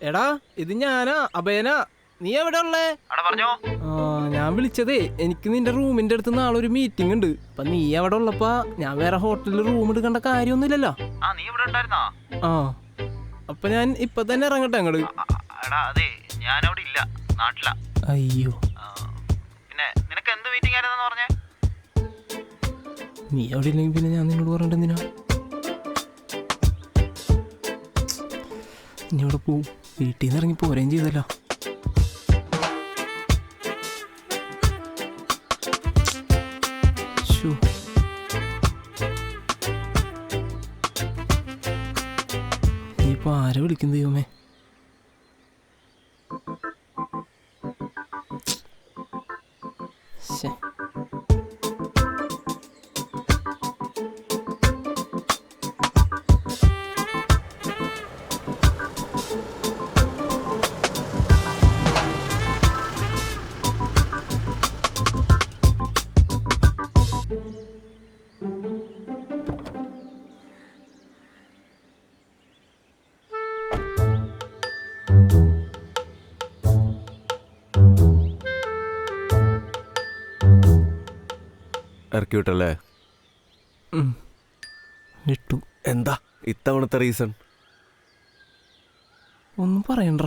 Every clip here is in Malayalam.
എടാ ഇത് ഞാനാ അഭയനാ. നീ എവിടെ ഉള്ളേ? ഞാൻ വിളിച്ചതേ എനിക്ക് നിന്റെ റൂമിന്റെ അടുത്ത് നാളെ ഒരു മീറ്റിംഗ് ഉണ്ട്. അപ്പൊ നീ എവിടെ ഉള്ളപ്പാ ഞാൻ വേറെ ഹോട്ടലിൽ റൂം എടുക്കേണ്ട കാര്യമൊന്നുമില്ലല്ലോ. ആ അപ്പൊ ഞാൻ ഇപ്പൊ തന്നെ ഇറങ്ങട്ടെ അങ്ങോട്ട്? അയ്യോ നീ അവിടെ ഇല്ലെങ്കിൽ പിന്നെ ഞാൻ നിന്നോട് പറഞ്ഞിട്ട് എന്തിനാ? നീ അവിടെ പോവും, വീട്ടിൽ നിന്ന് ഇറങ്ങി പോരുകയും ചെയ്തല്ലോ. ഇനിയിപ്പോ ആരെ വിളിക്കും ദൈവമേ? ഇറക്കി വിട്ടല്ലേ? വിട്ടു. എന്താ ഇത്തവണത്തെ റീസൺ? ഒന്നും പറയണ്ട,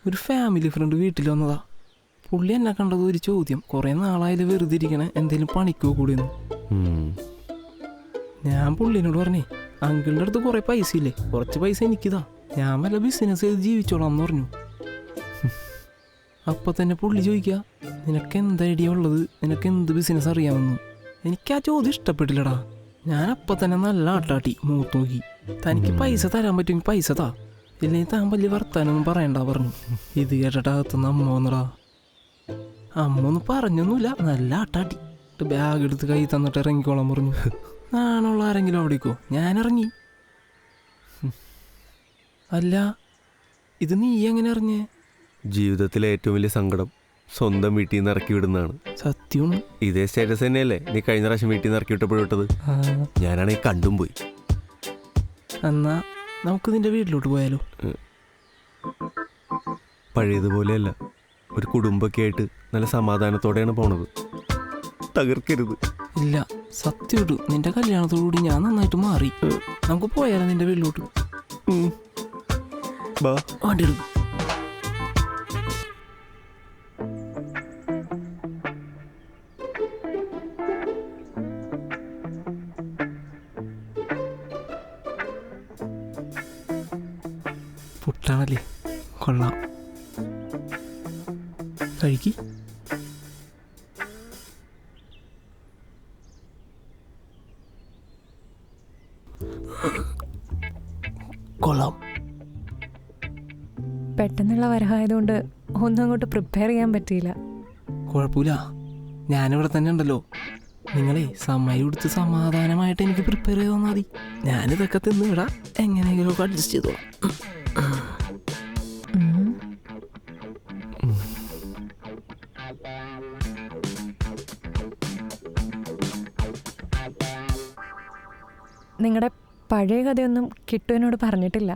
ഒരു ഫാമിലി ഫ്രണ്ട് വീട്ടിൽ വന്നതാ. പുള്ളി എന്നെ കണ്ടത് ഒരു ചോദ്യം, കുറെ നാളായാലും വെറുതെ ഇരിക്കണേ എന്തേലും പണിക്കോ കൂടിയെന്ന്. ഞാൻ പുള്ളിനോട് പറഞ്ഞേ അങ്കിളിൻ്റെ അടുത്ത് കുറെ പൈസ ഇല്ലേ, കുറച്ച് പൈസ എനിക്കിതാ, ഞാൻ വല്ല ബിസിനസ് ചെയ്ത് ജീവിച്ചോളാം എന്ന് പറഞ്ഞു. അപ്പൊ തന്നെ പുള്ളി ചോദിക്കുക, നിനക്ക് എന്താ ഐഡിയ ഉള്ളത്, നിനക്ക് എന്ത് ബിസിനസ് അറിയാമെന്ന്. എനിക്ക് ആ ചോദ്യം ഇഷ്ടപ്പെട്ടില്ലടാ. ഞാൻ അപ്പം തന്നെ നല്ല ആട്ടാട്ടി മൂത്ത് നോക്കി. തനിക്ക് പൈസ തരാൻ പറ്റുമെങ്കിൽ പൈസ താ, ഇല്ലെങ്കിൽ താൻ വലിയ വർത്താനൊന്നും പറയണ്ട പറഞ്ഞു. ഇത് കേട്ടിട്ട് അകത്തുനിന്ന് അമ്മ വന്നടാ. അമ്മ ഒന്നും പറഞ്ഞൊന്നുമില്ല, നല്ല ആട്ടാട്ടി. ബാഗ് എടുത്ത് കൈ തന്നിട്ട് ഇറങ്ങിക്കോളാൻ പറഞ്ഞു. ഞാനുള്ള ആരെങ്കിലും അവിടേക്കോ? ഞാൻ ഇറങ്ങി. അല്ല ഇത് നീ എങ്ങനെ അറിഞ്ഞേ? ജീവിതത്തിലെ ഏറ്റവും വലിയ സങ്കടം സ്വന്തം വീട്ടിൽ നിന്ന് ഇറക്കി വിടുന്നതാണ്. സത്യം. ഇതേ സ്റ്റാറ്റസ് തന്നെയല്ലേ നീ കഴിഞ്ഞ പ്രാവശ്യം വീട്ടിൽ നിന്ന് ഇറക്കി വിട്ടപ്പോഴിട്ടത്? ഞാനാണെങ്കിൽ കണ്ടും പോയി. എന്നാ നമുക്ക് നിന്റെ വീട്ടിലോട്ട് പോയാലോ? പഴയതുപോലെയല്ല, ഒരു കുടുംബമൊക്കെ ആയിട്ട് നല്ല സമാധാനത്തോടെയാണ് പോണത്. തകർക്കരുത്. ഇല്ല സത്യം, നിന്റെ കല്യാണത്തോടുകൂടി ഞാൻ നന്നായിട്ട് മാറി. നമുക്ക് പോയാലോ നിന്റെ വീട്ടിലോട്ട്? വണ്ടി എടുക്കും. പുട്ടാണല്ലേ, കൊള്ളാം, കഴിക്ക്. കൊള്ളാം. പെട്ടെന്നുള്ള വരഹായതുകൊണ്ട് ഒന്നും അങ്ങോട്ട് പ്രിപ്പയർ ചെയ്യാൻ പറ്റിയില്ല. കുഴപ്പമില്ല, ഞാനിവിടെ തന്നെ ഉണ്ടല്ലോ. നിങ്ങളെ സമയം എടുത്ത് സമാധാനമായിട്ട് എനിക്ക് പ്രിപ്പയർ ചെയ്ത് തന്നാൽ മതി. ഞാനിതൊക്കെ തിന്ന് വിടാം, എങ്ങനെയെങ്കിലും ഒക്കെ അഡ്ജസ്റ്റ് ചെയ്തോളാം. നിങ്ങളുടെ പഴയ കഥയൊന്നും കിട്ടുവിനോട് പറഞ്ഞിട്ടില്ല.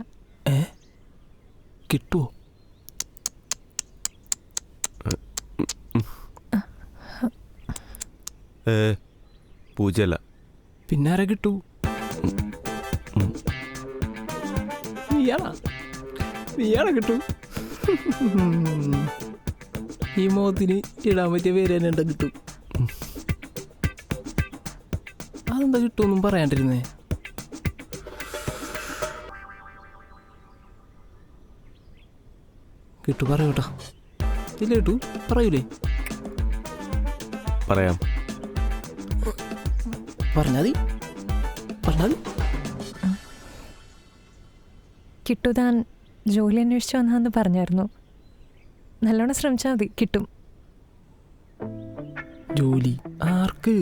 കിട്ടുവോ? പൂജയല്ല പിന്നെ ആരെ കിട്ടൂ? നീയാണോ കിട്ടൂ? ഈ മോത്തിന് ഇടാൻ പറ്റിയ പേര് തന്നെ എന്താ കിട്ടും? അതെന്താ കിട്ടുമെന്നും പറയാണ്ടിരുന്നേ? കിട്ടു പറയൂട്ടാ. ഇല്ല കിട്ടു പറയൂലേ? പറയാം. പറഞ്ഞാതി. കിട്ടു താൻ ജോലി അന്വേഷിച്ചു വന്നാന്ന് പറഞ്ഞായിരുന്നു. നല്ലോണം ശ്രമിച്ചാൽ മതി, കിട്ടും. ജോലി ആർക്ക്?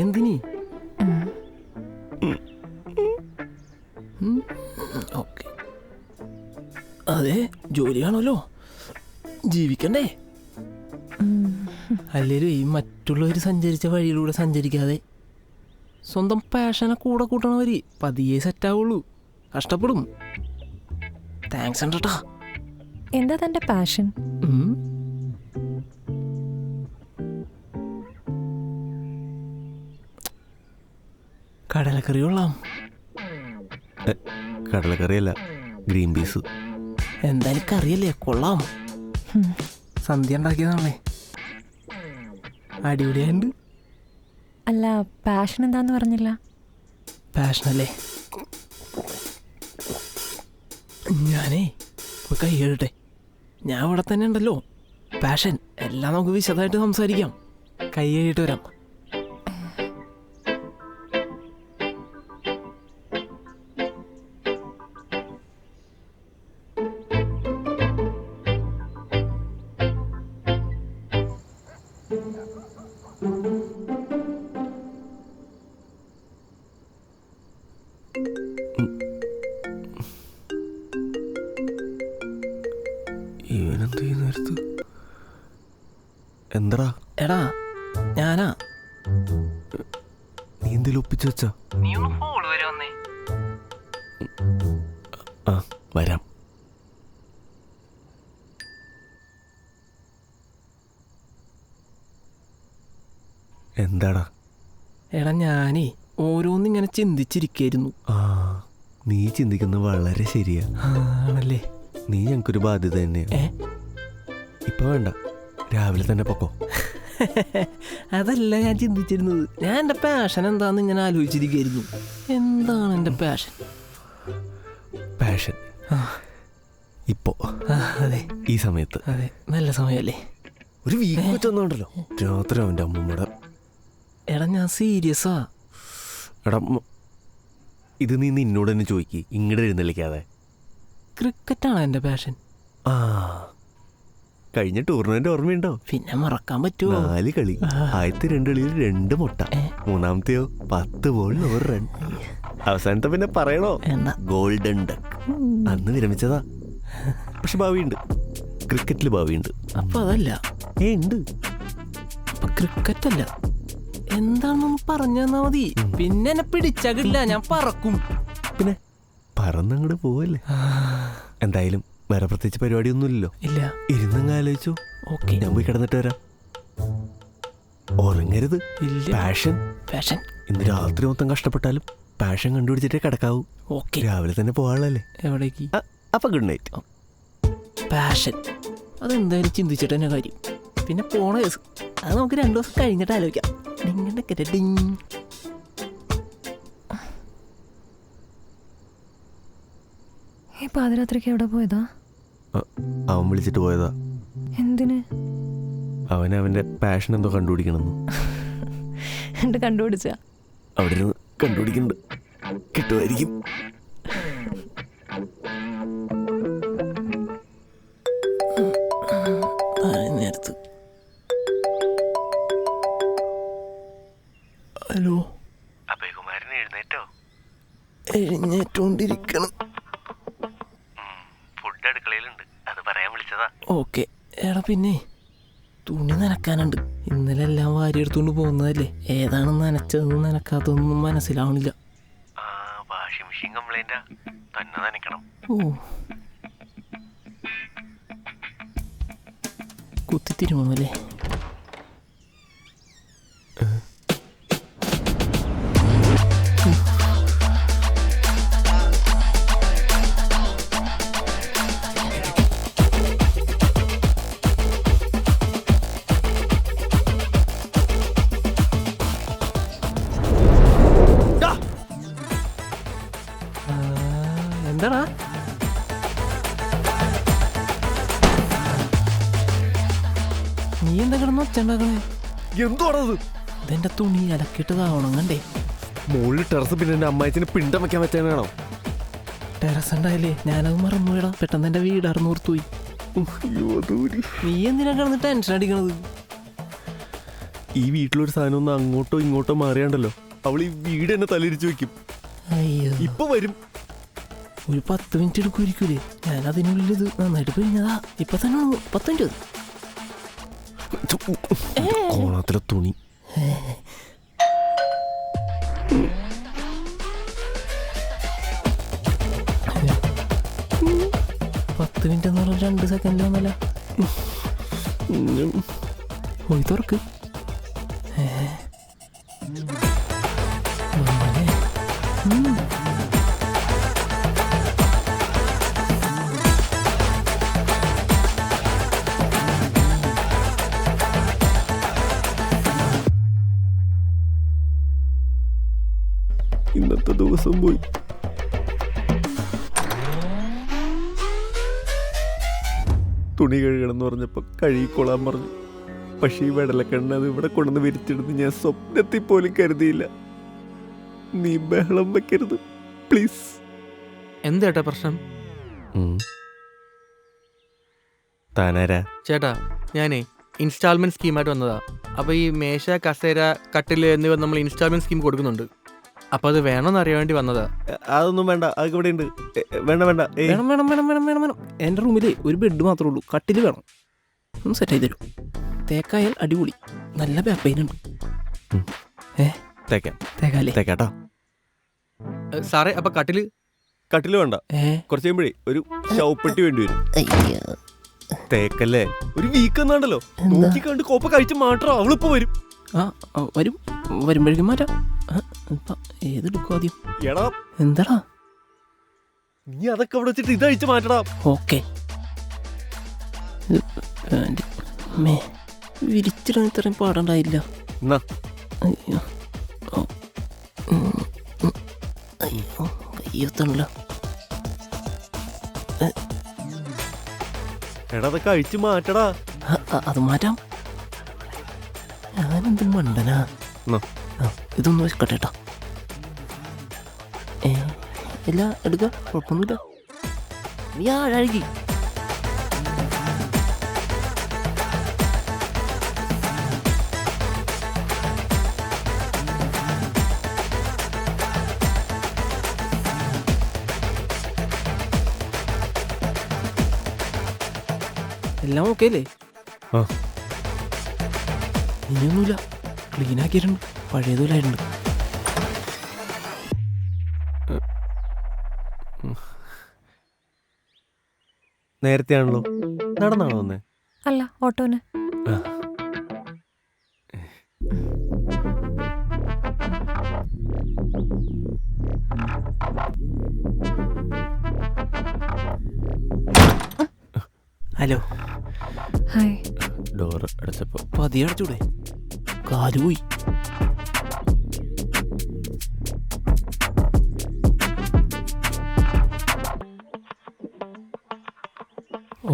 എന്തിനി? ഓക്കെ, അതെ ജോലിയാണല്ലോ, ജീവിക്കണ്ടേ? അല്ലേലും ഈ മറ്റുള്ളവർ സഞ്ചരിച്ച വഴിയിലൂടെ സഞ്ചരിക്കാതെ സ്വന്തം പാഷനെ കൂടെ കൂട്ടണവര് പതിയെ സെറ്റാവുള്ളൂ. കഷ്ടപ്പെടും. താങ്ക്സ് ഉണ്ടട്ടാ. എന്താ തൻ്റെ പാഷൻ? ഉം. കടലക്കറി കൊള്ളാം. കടലക്കറിയല്ല, ഗ്രീൻ പീസ്. എന്തായാലും കറിയല്ലേ, കൊള്ളാം. സന്ധ്യ ഉണ്ടാക്കിയതാണല്ലേ, അടിപൊളിയായിട്ടുണ്ട്. അല്ല, പാഷൻ എന്താന്ന് പറഞ്ഞില്ല. പാഷനല്ലേ? ഞാനേ പോയി കൈ കഴുകട്ടെ. ഞാൻ ഇവിടെ തന്നെ ഉണ്ടല്ലോ. പാഷൻ എല്ലാം നമുക്ക് വിശദമായിട്ട് സംസാരിക്കാം. കൈ കഴുകിയിട്ട് വരാം. ഇവനെന്ത് ഈ നേരത്ത്? എന്താടാ? എടാ ഞാനാ. നീ എന്തേലും ഒപ്പിച്ചു വെച്ചാ? നീ ഒന്ന് ഫോള് വരെ വന്നേ. ആ വരാം. എന്താടാ? എടാ ഞാനേ ഓരോന്നിങ്ങനെ ചിന്തിച്ചിരിക്കായിരുന്നു. ആ നീ ചിന്തിക്കുന്നത് വളരെ ശരിയാ. ആണല്ലേ? നീ ഞങ്ങൾക്കൊരു ബാധ്യത തന്നെയാ. ഇപ്പൊ വേണ്ട, രാവിലെ തന്നെ പൊക്കോ. അതല്ല ഞാൻ ചിന്തിച്ചിരുന്നത്. ഞാൻ എൻ്റെ പാഷൻ എന്താന്ന് ഇങ്ങനെ ആലോചിച്ചിരിക്കായിരുന്നു. എന്താണ് എൻ്റെ പാഷൻ? പാഷൻ ഇപ്പോ അതെ, ഈ സമയത്ത് അതെ, നല്ല സമയമല്ലേ? ഒരു വീക്ക് വെച്ചൊന്നുണ്ടല്ലോ രാത്രി അവൻ്റെ അമ്മൂമ്മയുടെ. എടാ ഞാൻ സീരിയസാ. എടാ ഇത് നീ നിന്നോട് തന്നെ ചോദിക്ക്, ഇങ്ങോട്ട് എഴുന്നള്ളിക്കാതെ. ക്രിക്കറ്റാണ് എൻ്റെ പാഷൻ. ആ കഴിഞ്ഞ ടൂർണമെന്റ് ഓർമ്മയുണ്ടോ? പിന്നെ മറക്കാൻ പറ്റുമോ? 4 കളി, ആദ്യത്തെ 2 കളിയിൽ 2 മുട്ട, മൂന്നാമത്തെയോ 10 ബോളിൽ 1 റൺ. അവസാനത്തെ പിന്നെ പറയണോ? Golden duck. അന്ന് വിരമിച്ചതാ. പക്ഷെ ഭാവിയുണ്ട്, ക്രിക്കറ്റിൽ ഭാവിയുണ്ട്. അപ്പൊ അതല്ല ഉണ്ട്. അപ്പൊ ക്രിക്കറ്റ് അല്ല, എന്താണെന്ന് പറഞ്ഞു തന്നാ മതി. പിന്നെ എന്നെ പിടിച്ചാകില്ല, ഞാൻ പറക്കും. പിന്നെ പറന്നങ്ങോട്ട് പോവല്ലേ. എന്തായാലും വേറെ പ്രത്യേകിച്ച് പരിപാടിയൊന്നുമില്ലല്ലോ. ഇല്ല. ഇരുന്നങ്ങ് ആലോചിച്ചോ. ഓക്കെ, ഞാൻ പോയി കിടന്നിട്ട് വരാം. ഉറങ്ങരുത്. പാഷൻ പാഷൻ ഇന്ന് രാത്രി മൊത്തം കഷ്ടപ്പെട്ടാലും പാഷൻ കണ്ടുപിടിച്ചിട്ടേ കിടക്കാവൂ. ഓക്കെ, രാവിലെ തന്നെ പോവാളല്ലേ. എവിടേക്ക്? അപ്പൊ ഗുഡ് നൈറ്റ്. പാഷൻ അതെന്തായാലും ചിന്തിച്ചിട്ട് തന്നെ കാര്യം. പിന്നെ പോണ കേസ് അത് നമുക്ക് 2 ദിവസം കഴിഞ്ഞിട്ട് ആലോചിക്കാം. നിങ്ങളുടെ ഡിങ്. ഈ പാതിരാത്രിക്ക് എവിടെ പോയതാ? അവൻ വിളിച്ചിട്ട് പോയതാ. എന്തിന്? അവന്റെ പാഷൻ എന്തോ കണ്ടുപിടിക്കണമെന്ന്. എന്റെ കണ്ടുപിടിച്ച അവിടെ ഇരുന്ന് കണ്ടുപിടിക്കുന്നുണ്ട്. കിട്ടുമായിരിക്കും. നേരത്ത്. ഹലോ, അഭയകുമാരൻ എഴുന്നേറ്റോ? എഴുന്നേറ്റോണ്ടിരിക്കണം. ഫുഡ് അടുക്കളയിലുണ്ട്, അത് പറയാൻ വിളിച്ചതാ. ഓക്കെ. എടാ പിന്നെ തുണി നനക്കാനുണ്ട്. ഇന്നലെ എല്ലാം വാരി എടുത്തുകൊണ്ട് പോകുന്നതല്ലേ, ഏതാണ് നനച്ചതെന്നും നനക്കാത്തതൊന്നും മനസ്സിലാവണില്ല. വാഷിംഗ് മെഷീൻ കംപ്ലൈന്റാ, തന്നെ നനയ്ക്കണം. ഓ, കുത്തിത്തിരുമല്ലേ? എന്താടാ? നീ എന്താ കിടന്ന് ഒച്ചുണ്ടാക്കണേ? എന്തോടത്? ഇതെന്റെ തുണി അലക്കിയിട്ടതാവണം കണ്ടേ. മുകളിൽ ടെറസ് പിന്നെ എന്റെ അമ്മായിച്ചിന് പിണ്ടം വെക്കാൻ വെച്ചാണോ? ടെറസ് ഉണ്ടായില്ലേ, ഞാനത് മറന്നുപോയടാ. പെട്ടെന്ന് എന്റെ വീട് അറിഞ്ഞോർത്തു പോയി. നീ എന്തിനാ കിടന്ന് ടെൻഷൻ അടിക്കണത്? ഈ വീട്ടിലൊരു സാധനം ഒന്ന് അങ്ങോട്ടോ ഇങ്ങോട്ടോ മാറിയാണ്ടല്ലോ അവൾ ഈ വീട് എന്നെ തലയിരിച്ചു വെക്കും. അയ്യോ, ഇപ്പൊ വരും. ഒരു 10 മിനിറ്റ് എടുക്കുമായിരിക്കൂലേ? ഞാൻ അതിനുള്ളിൽ ഇത് നന്നായിട്ട് പിഴിഞ്ഞതാ. ഇപ്പൊ തന്നെ 10 മിനിറ്റ്. കോണത്തിലെ തുണി. 10 മിനിറ്റ് എന്ന് പറഞ്ഞാൽ 2 സെക്കൻഡിൽ വന്നല്ല. പോയി തുറക്ക്. ഇന്നത്തെ ദിവസം പോയി. തുണി കഴുകണം എന്ന് പറഞ്ഞപ്പോൾ കഴുകിക്കൊള്ളാൻ പറഞ്ഞു. പക്ഷേ ഈ വെടലക്കണ്ണ അത് ഇവിടെ കൊണ്ടുവന്ന് വിരിച്ചെടുത്ത് ഞാൻ സ്വപ്നത്തിൽ പോലും കരുതിയില്ല. നീ ബഹളം വെക്കരുത് പ്ലീസ്. എന്താ പ്രശ്നം? താനാരാ? ചേട്ടാ, ഞാനേ ഇൻസ്റ്റാൾമെന്റ് സ്കീമായിട്ട് വന്നതാ. അപ്പോൾ ഈ മേശ, കസേര, കട്ടില് എന്നിവ നമ്മൾ ഇൻസ്റ്റാൾമെന്റ് സ്കീം കൊടുക്കുന്നുണ്ട്. അപ്പോൾ അത് വേണമെന്ന് അറിയാൻ വേണ്ടി വന്നതാ. അതൊന്നും വേണ്ട, അതൊക്കെ ഇവിടെ ഉണ്ട്. വേണ്ട വേണ്ട. വേണം വേണം വേണം വേണം വേണം വേണം. എൻ്റെ റൂമിൽ ഒരു ബെഡ് മാത്രമേ ഉള്ളൂ. കട്ടിൽ വേണം. ഒന്ന് സെറ്റ് ചെയ്ത് തരും. തേക്കായാൽ അടിപൊളി. നല്ല ബാക്ക് പെയിൻ ഉണ്ട്. തേക്കാലേ? തേക്കാട്ടോ. സാറേ, അപ്പോൾ കട്ടില് വേണ്ട. കുറച്ച് കഴിയുമ്പോഴേ ഒരു ഷൗപ്പെട്ടി വേണ്ടി വരും. തേക്കല്ലേ? ഒരു വീക്ക് എന്നാണ്ടല്ലോ. നോക്കി കണ്ട് കോപ്പ കഴിച്ച് മാറ്റാ. അവളിപ്പോ വരും. വരും. വരുമ്പോഴേക്കും മാറ്റാം. ഏത് എടുക്കും ആദ്യം? എടാ, എന്താടാ? നീ അതൊക്കെ അവിടെ വെച്ചിട്ട് ഇത് അഴിച്ച് മാറ്റടാ. ഓക്കെ. വിരിച്ചിടാൻ ഇത്രയും പാടുണ്ടായില്ല. അയ്യോ അയ്യോ, കയ്യൊത്തണല്ലോ. എടാ, അതൊക്കെ അഴിച്ച് മാറ്റടാ. അത് മാറ്റാം. ഞാനെന്ത് മണ്ടനാ. ഇതൊന്നും വെക്കട്ടെ കേട്ടോ. ഇല്ല, എടുക്ക, കുഴപ്പമൊന്നുമില്ല. നീ അഴകി. എല്ലാം ഓക്കെ അല്ലേ? ഇനിയൊന്നുമില്ല, ക്ലീൻ ആക്കിയിട്ടുണ്ട്. പഴയതുപോലായിട്ടുണ്ട്. നേരത്തെ ആണല്ലോ. നടന്നാണോ വന്നേ? അല്ല, ഓട്ടോന്. ഹലോ. ഹായ്. ഡോർ അടച്ചപ്പോ പതിയെ അടച്ചൂടെ? കാല് പോയി.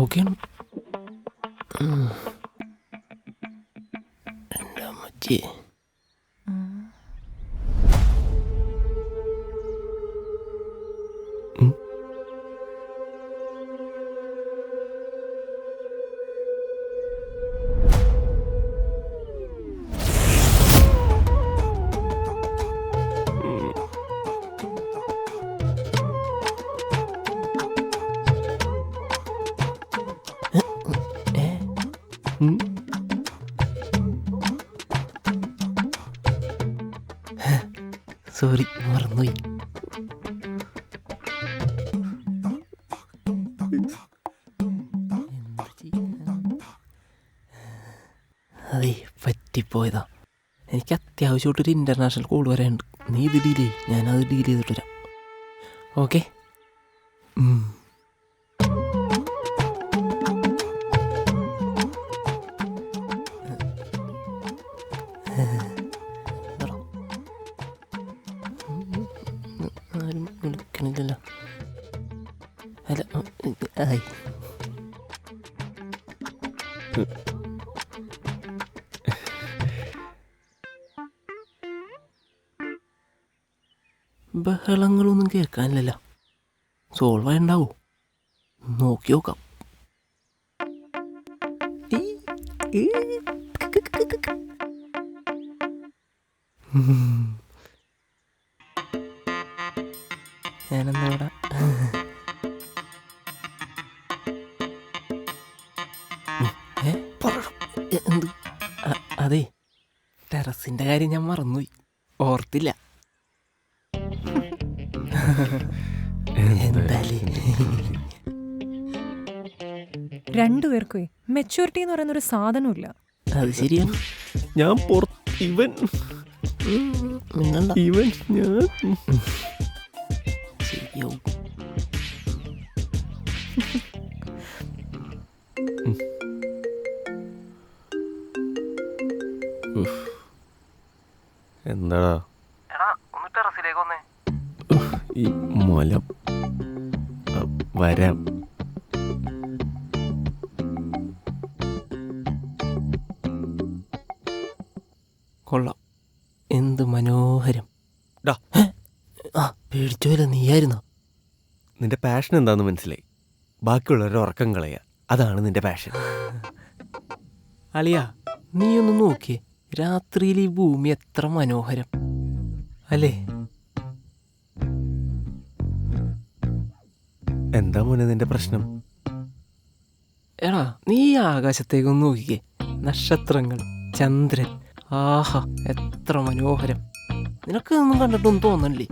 ഓക്കെയാണ്. എൻ്റെ അമ്മച്ചി. സോറി, മറന്നുപോയി. അതെ, പറ്റിപ്പോയതാ. എനിക്ക് അത്യാവശ്യമായിട്ടൊരു ഇൻ്റർനാഷണൽ കോൾ വരാനുണ്ട്. നീ ഇത് ഡീൽ ചെയ്യ്, ഞാനത് ഡീൽ ചെയ്തിട്ട് വരാം. ഓക്കെ? ആരും വിളിക്കണില്ലല്ലോ. അല്ല, ആയി. ബഹളങ്ങളൊന്നും കേൾക്കാനില്ലല്ലോ. സോൾവ് ആയിണ്ടാവോ? നോക്കി നോക്കാം. ഞാനെന്താ ഇവിടെ? എന്ത്? അതെ, ടെറസിന്റെ കാര്യം ഞാൻ മറന്നുപോയി. ഓർത്തില്ല. എന്തായാലും രണ്ടുപേർക്കും മെച്യൂരിറ്റി എന്ന് പറയുന്നൊരു സാധനമില്ല. അത് ശരിയാണ്. ഞാൻ ഇവൻ മിണ്ടണ്ട. ഇവൻ ഞാൻ ശരിയാവും. എന്താടാ ഈ മല വരാം. കൊള്ളാം, എന്ത് മനോഹരം. ഡാ. ആ പേടിച്ചോല, നീയായിരുന്നോ? നിന്റെ പാഷൻ എന്താന്ന് മനസ്സിലായി. ബാക്കിയുള്ളവരുടെ ഉറക്കം കളയുക, അതാണ് നിന്റെ പാഷൻ. അളിയാ, നീ ഒന്ന് നോക്കിയേ, രാത്രിയിൽ ഈ ഭൂമി എത്ര മനോഹരം അല്ലേ? എന്താ മോനെ നിന്റെ പ്രശ്നം? എടാ, നീ ഈ ആകാശത്തേക്കൊന്ന് നോക്കിക്കേ, നക്ഷത്രങ്ങൾ, ചന്ദ്രൻ, ആഹാ എത്ര മനോഹരം. നിനക്ക് ഒന്നും കണ്ടിട്ടൊന്നും തോന്നണില്ലേ?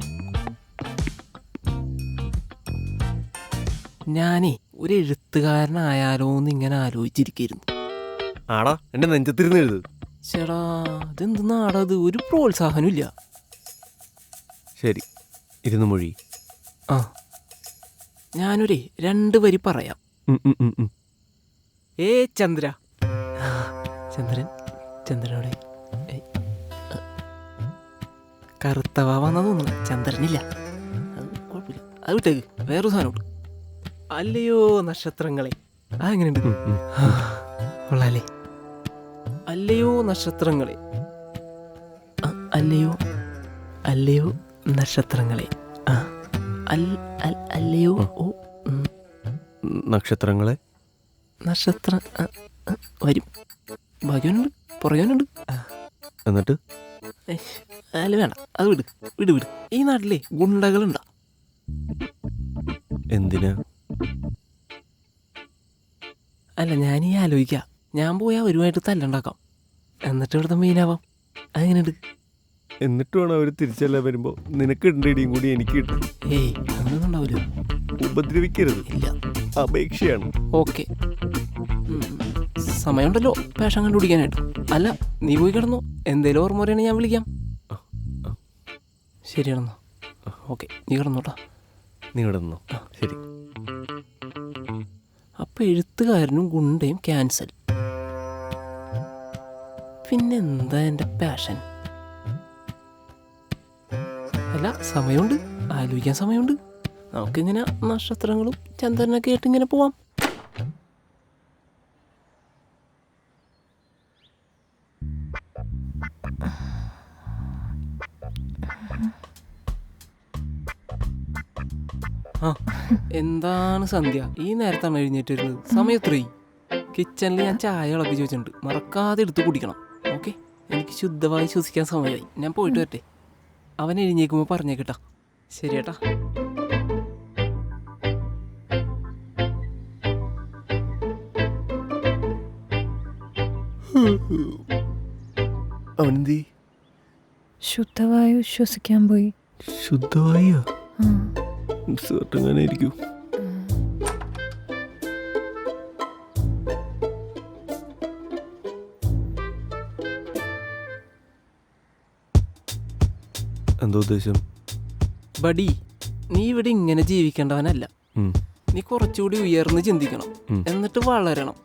ഞാനേ ഒരു എഴുത്തുകാരനായാലോ എന്ന് ഇങ്ങനെ ആലോചിച്ചിരിക്കുന്നു. ആടാ, എന്റെ നെഞ്ചത്തിരുന്ന് എഴുത്. ചേടാ, ഇതെന്ത് നാടാ ഇത്? ഒരു പ്രോത്സാഹനം ഇല്ല. ശരി, ഇരുന്ന് മൊഴി. ആ, ഞാനൊരു 2 വരി പറയാം. ഏ ചന്ദ്ര, ചന്ദ്രൻ, ചന്ദ്രനോടെ കറുത്തവ വന്ന തോന്നുന്നു, ചന്ദ്രനില്ല. അത് കുഴപ്പമില്ല, അത് വിട്ടേക്ക്, വേറൊരു സാധനമുണ്ട്. അല്ലയോ നക്ഷത്രങ്ങളെ, അതെങ്ങനെയുണ്ട്? കൊള്ളാലേ? അല്ലയോ നക്ഷത്രങ്ങളെ, അല്ലയോ അല്ലയോ നക്ഷത്രങ്ങളെ, അല്ലയോ നക്ഷത്രങ്ങളെ. നക്ഷത്ര വരും, ഭാഗ്യവനുണ്ട്, പുറകവനുണ്ട്. എന്നിട്ട് അല്ല വേണ്ട, അത് വിട് വിട് വിട്. ഈ നാട്ടിലെ ഗുണ്ടകളുണ്ടാ? എന്തിനാ? അല്ല, ഞാൻ ഈ ആലോചിക്കാം, ഞാൻ പോയാൽ ഒരുമായിട്ട് തല്ലുണ്ടാക്കാം, എന്നിട്ട് ഇവിടുത്തെ മെയിനാവാം. അതെങ്ങനെയുണ്ട്? എന്നിട്ട് വേണം അവർ തിരിച്ചെല്ലാം വരുമ്പോ നിനക്ക് ഇടിയും കൂടി എനിക്ക് കിട്ടും. ഏയ് അങ്ങനൊന്നും ഉണ്ടാവില്ല. ഉപദ്രവിക്കരുത്, ഇല്ല. അപേക്ഷയാണ്. ഓക്കെ, സമയമുണ്ടല്ലോ പേഷൻ കണ്ടുപിടിക്കാനായിട്ട്. അല്ല, നീ പോയി കിടന്നോ, എന്തേലും ഓർമ്മ പറയുകയാണെങ്കിൽ ഞാൻ വിളിക്കാം. ശരിയാണെന്നോ? ഓക്കെ, നീ കിടന്നോട്ടാ. നീ കിടന്നോ? ശരി. അപ്പം എഴുത്തുകാരനും ഗുണ്ടയും ക്യാൻസൽ. പിന്നെന്താ എൻ്റെ പാഷൻ? അല്ല, സമയമുണ്ട്, ആലോചിക്കാൻ സമയമുണ്ട്. നമുക്കിങ്ങനെ നക്ഷത്രങ്ങളും ചന്ദ്രനൊക്കെ ആയിട്ട് ഇങ്ങനെ പോവാം. ആ, എന്താണ് സന്ധ്യ, ഈ നേരത്താണ് എഴുന്നേറ്റ് വരുന്നത്? സമയം എത്രയായി? കിച്ചണിൽ ഞാൻ ചായ ഇളക്കി വെച്ചിട്ടുണ്ട്, മറക്കാതെ എടുത്ത് കുടിക്കണം. ഓക്കെ, എനിക്ക് ശുദ്ധമായി ശ്വസിക്കാൻ സമയമായി. ഞാൻ പോയിട്ട് വരട്ടെ. അവൻ എഴുന്നേക്കുമ്പോൾ പറഞ്ഞേക്കട്ടാ. ശരി ഏട്ടാ. അവനെന്തി? ശുദ്ധവായു ശ്വസിക്കാൻ പോയി. ശുദ്ധവായോ? ആ. സർട്ടങ്ങാനായിരിക്കും. എന്താ ഉദ്ദേശം? ബഡി, നീ ഇവിടെ ഇങ്ങനെ ജീവിക്കേണ്ടവനല്ല. നീ കുറച്ചുകൂടി ഉയർന്ന് ചിന്തിക്കണം, എന്നിട്ട് വളരണം.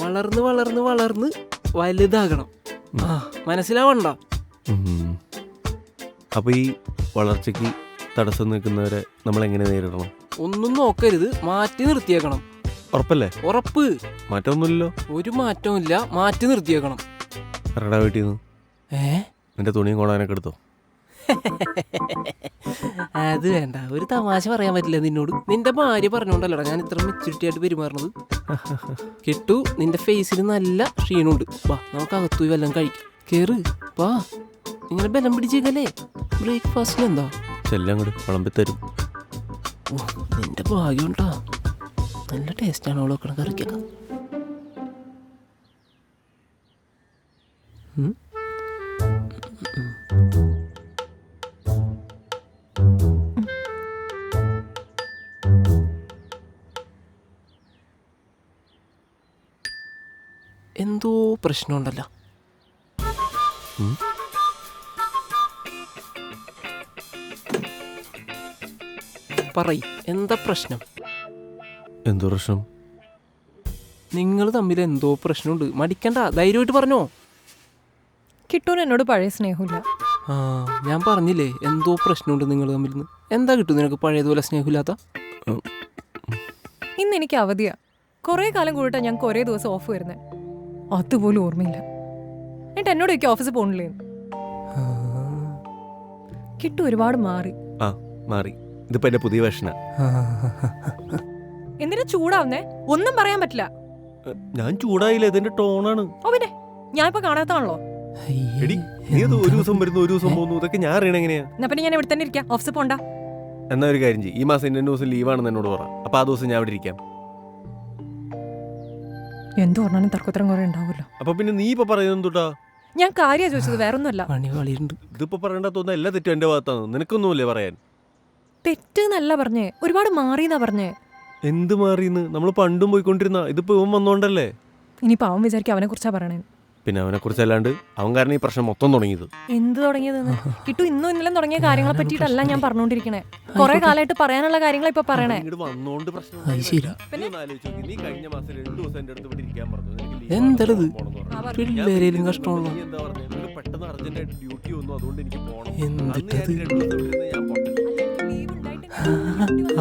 വളർന്ന് വളർന്ന് വളർന്ന് വലുതാകണം. ആ, മനസ്സിലാവണ്ട? അപ്പൊ ഈ വളർച്ചയ്ക്ക് തടസ്സം നിൽക്കുന്നവരെ നമ്മൾ എങ്ങനെ നേരിടണം? ഒന്നും നോക്കരുത്, മാറ്റി നിർത്തിയേക്കണം. ഉറപ്പല്ലേ? ഉറപ്പ്. മാറ്റമൊന്നുമില്ലല്ലോ? ഒരു മാറ്റവും ഇല്ല, മാറ്റി നിർത്തിയേക്കണം. ഇറടാ വീട്ടിൽ നിന്ന്. നിന്റെ തുണിയും കോടാനൊക്കെ എടുത്തോ? അത് വേണ്ട, ഒരു തമാശ പറയാൻ പറ്റില്ല നിന്നോട്. നിന്റെ ഭാര്യ പറഞ്ഞോണ്ടല്ലോടാ ഞാൻ ഇത്ര മെച്യൂരിറ്റി ആയിട്ട് പെരുമാറുന്നത്. കിട്ടു, നിന്റെ ഫേസിൽ നല്ല ക്ഷീണമുണ്ട്. വാ, നമുക്ക് അകത്തു പോയി വല്ലതും കഴിക്കാം. കേറ്, വാ. ഇങ്ങനെ ബലം പിടിച്ചേക്കല്ലേ. ബ്രേക്ക്ഫാസ്റ്റിന് എന്താ? ചെല്ലാം അങ്ങോട്ട് വിളമ്പിത്തരും. ഓ, നിന്റെ ഭാഗ്യം ഉണ്ടാ. നല്ല ടേസ്റ്റാണ് അവൾ വെക്കണ കറിക്കൊക്കെ. എന്തോ പ്രശ്നമുണ്ടല്ലോ. ഉം. പറയ്, എന്താ പ്രശ്നം? എന്തോ പ്രശ്നം? നിങ്ങൾ തമ്മിൽ എന്തോ പ്രശ്നമുണ്ട്. മടിക്കണ്ട, ധൈര്യമായിട്ട് പറഞ്ഞോ. കിട്ടൂന് എന്നോട് പഴയ സ്നേഹമില്ല. ആ, ഞാൻ പറഞ്ഞില്ലേ എന്തോ പ്രശ്നമുണ്ട് നിങ്ങൾ തമ്മിൽ. എന്താ കിട്ടും നിനക്ക് പഴയതുപോലെ സ്നേഹമില്ലാത്ത? ഇന്ന് എനിക്ക് അവധിയാ. കുറേ കാലം കൂടിയിട്ടാ ഞങ്ങൾക്ക് ഒരേ ദിവസം ഓഫ് വരുന്നത്. അതുപോലും ഓർമ്മയില്ല. എന്നിട്ട് എന്നോട് എനിക്ക് ഓഫീസിൽ പോകണില്ലേ? കിട്ടു ഒരുപാട് മാറി. ആ, മാറി. ഇതിപ്പോ എന്റെ പുതിയ വേഷനാ. എന്തിനാ ചൂടാവുന്നേ? ഒന്നും പറയാൻ പറ്റില്ല. ഞാൻ ചൂടായില്ല, ഇതിന്റെ ടോണാണ്. ഓ പിന്നെ ഞാൻ ഇപ്പൊ കാണാത്താണല്ലോ. എടി, നീ അത് ഒരു ദിവസം വരുന്നു ഒരു ദിവസം പോകുന്നു, ഇതൊക്കെ ഞാൻ അറിയണ എങ്ങനെയാ? എന്നാ പിന്നെ ഞാൻ ഇവിടെ തന്നെ ഇരിക്കാം, ഓഫീസിൽ പോണ്ട. എന്നാ ഒരു കാര്യം ചെയ്യും, ഈ മാസം ഇന്ത്യൻ ദിവസം ലീവാണെന്ന് എന്നോട് പറ. അപ്പൊ ആ ദിവസം ഞാൻ അവിടെ ഇരിക്കാം. എന്ത് പറഞ്ഞാലും തർക്കത്തരം കുറെ ഉണ്ടാവുമല്ലോ. അപ്പൊ പിന്നെ നീ ഇപ്പൊ പറയുന്നത് തൊട്ടാ? ഞാൻ കാര്യ ചോദിച്ചത്, വേറൊന്നുമല്ല. പണി കളിയുണ്ട്. ഇതിപ്പോ പറയണ്ട തോന്നുന്ന എല്ലാ തെറ്റും എന്റെ ഭാഗത്താണ്. നിനക്കൊന്നുമില്ലേ പറയാൻ? തെറ്റ് എന്നല്ല പറഞ്ഞേ, ഒരുപാട് മാറിയെന്നാ പറഞ്ഞേ. എന്ത് മാറിയെന്ന്? നമ്മൾ പണ്ടും പോയിക്കൊണ്ടിരുന്ന, ഇതിപ്പോ ഇവൻ വന്നോണ്ടല്ലേ. ഇനിയിപ്പോ അവൻ വിചാരിക്കും അവനെ കുറിച്ചാ പറയണേ. പിന്നെ അവനെ കുറിച്ചല്ലാണ്ട് അവൻ കാരണം ഈ പ്രശ്നം മൊത്തം തുടങ്ങിയത്. എന്ത് തുടങ്ങിയതെന്ന് കിട്ടു ഇന്നും ഇന്നലെ തുടങ്ങിയ കാര്യങ്ങളെ പറ്റിയിട്ടല്ല ഞാൻ പറഞ്ഞോണ്ടിരിക്കണേ. കുറെ കാലമായിട്ട് പറയാനുള്ള കാര്യങ്ങളെ ഇപ്പൊ പറയണേ. ഇങ്ങോട്ട് വന്നോണ്ട് പ്രശ്നം. അത് ശരി. നീ ഒന്ന് ആലോചിച്ച് നോക്ക്, നീ കഴിഞ്ഞ മാസം 2 ദിവസം എന്റെ അടുത്ത് ഇവിടെ ഇരിക്കാൻ പറഞ്ഞു. നിനക്ക് leave എന്തടത്? ആണ്, പോണെന്ന് പറഞ്ഞു. പിള്ളേരേലും കഷ്ടമുള്ള നീ എന്താ പറഞ്ഞത്? നിനക്ക് പെട്ടെന്ന് അർജന്റായിട്ട് ഡ്യൂട്ടി വന്നു, അതുകൊണ്ട് എനിക്ക് പോകണം. എന്തിട്ടത്? അന്ന് ഞാൻ 2 ദിവസം ഇവിടെ ഇരുന്ന് ഞാൻ പൊട്ടൻ.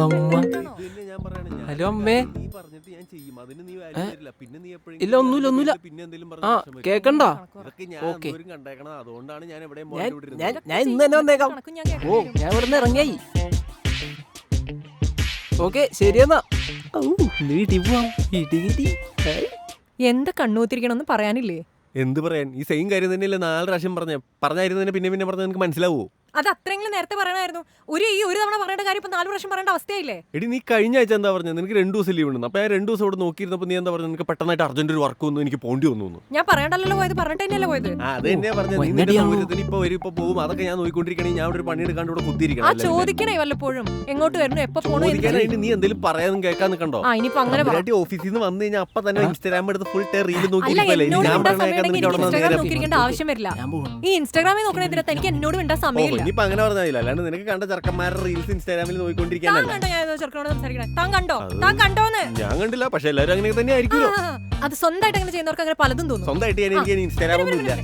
അമ്മ. ഇത് തന്നെ ഞാൻ പറയണേ. ഹലോ അമ്മേ. നീ പറഞ്ഞിട്ട് ഞാൻ ചെയ്യും, അതിന് നീ വാല്യൂ തരില്ല. പിന്നെ നീ എപ്പോഴും ഇല്ല, ഒന്നുമില്ല. പിന്നെ എന്തെങ്കിലും ആ, പറഞ്ഞു കേക്കണ്ട. ഇതൊക്കെ ഞാൻ ഓക്കേ. അന്നേരം കണ്ടേക്കണത്, അതുകൊണ്ടാണ് ഞാൻ എവിടെ ഞാൻ ഇന്ന് തന്നെ വന്നേക്കാം. ഓ, ഞാൻ ഇവിടെ നിന്ന് ഇറങ്ങിയായി. ഓക്കെ, ശരിയെന്നാ. വീട്ടിൽ പോവാം. വീട്ടിൽ എന്താ കണ്ണൂത്തിരിക്കണമെന്ന് പറയാനില്ലേ? എന്ത് പറയാൻ? ഈ സെയിം കാര്യം തന്നെയല്ലേ 4 പ്രാവശ്യം പറഞ്ഞായിരുന്നതിനെ പിന്നെ പറഞ്ഞാൽ നിനക്ക് മനസ്സിലാവോ? അത് അത്രയെങ്കിലും നേരത്തെ പറയണമായിരുന്നു. ഒരു തവണ പറയേണ്ട കാര്യം ഇപ്പൊ 4 പ്രാവശ്യം പറയേണ്ട അവസ്ഥയായില്ലേ? എടി, നീ കഴിഞ്ഞ ആഴ്ച എന്താ പറഞ്ഞത്? നിനക്ക് 2 ദിവസം ലീവ് ഉണ്ട്. അപ്പൊ ഞാൻ 2 ദിവസം ഇവിടെ നോക്കിയിരുന്നപ്പോൾ നീ എന്താ പറഞ്ഞത്? നിനക്ക് പെട്ടെന്നായിട്ട് അർജന്റ് ഒരു വർക്ക് വന്നു, എനിക്ക് പോണ്ടി വന്നു. ഞാൻ പറയണ്ടല്ലോ പോയത്, പറഞ്ഞിട്ട് തന്നെയല്ലേ പോയത്. അത് തന്നെയാ പറഞ്ഞത്. നീ നിന്റെ സൗകര്യത്തിന് ഇപ്പൊ വരും, ഇപ്പൊ പോകും, അതൊക്കെ ഞാൻ നോക്കിക്കൊണ്ടിരിക്കണേ. ഞാൻ ഇവിടെ ഒരു പണിയെടുക്കാണ്ട് ഇവിടെ ആ കുത്തിയിരിക്കണം. ചോദിക്കണേ വല്ലപ്പോഴും എങ്ങോട്ട് വരുന്നു, എപ്പോ പോണു. ചോദിക്കാനായിട്ട് നീ എന്തെങ്കിലും പറയാനും കേൾക്കാൻ നിൽക്കണ്ടോ? ആ, ഇനിയിപ്പോ അങ്ങനെ പറ. ഓഫീസിൽ നിന്ന് വന്നു കഴിഞ്ഞാൽ അപ്പൊ തന്നെ ഇൻസ്റ്റാഗ്രാം എടുത്ത് ഫുൾ ടൈം റീൽ അല്ല, നോക്കിയിരിക്കല്ലേ? എന്നോട് ഞാൻ മിണ്ടാൻ പറഞ്ഞ സമയമുണ്ടെങ്കിൽ കേൾക്കാൻ എനിക്ക് ഇൻസ്റ്റാഗ്രാം അവിടെ നോക്കിയിരിക്കേണ്ട ആവശ്യം വരില്ല. ഞാൻ പോകണം. ഈ ഇൻസ്റ്റാഗ്രാമിൽ നോക്കണതിന് തനിക്ക് എന്നോട് മിണ്ടാൻ സമയമില്ല. ഇനിയിപ്പോ അങ്ങനെ പറഞ്ഞാൽ അല്ലാണ്ട് നിനക്ക് കണ്ട ചെറുക്കന്മാരുടെ റീൽസ് ഇൻസ്റ്റാഗ്രാമിൽ താൻ നോക്കിക്കൊണ്ടിരിക്കാനല്ല. കണ്ടോ ഞാൻ ചെറുക്കനോട് സംസാരിക്കണേ? താൻ കണ്ടോന്ന്? ഞാൻ കണ്ടില്ല, പക്ഷെ എല്ലാവരും അങ്ങനെ തന്നെ ആയിരിക്കുമല്ലോ. അത് സ്വന്തമായിട്ട് അങ്ങനെ ചെയ്യുന്നവർക്ക് അങ്ങനെ പലതും തോന്നും. സ്വന്തമായിട്ട് ഞാൻ എനിക്ക് ഇൻസ്റ്റാഗ്രാം ഒന്നും ഇല്ല.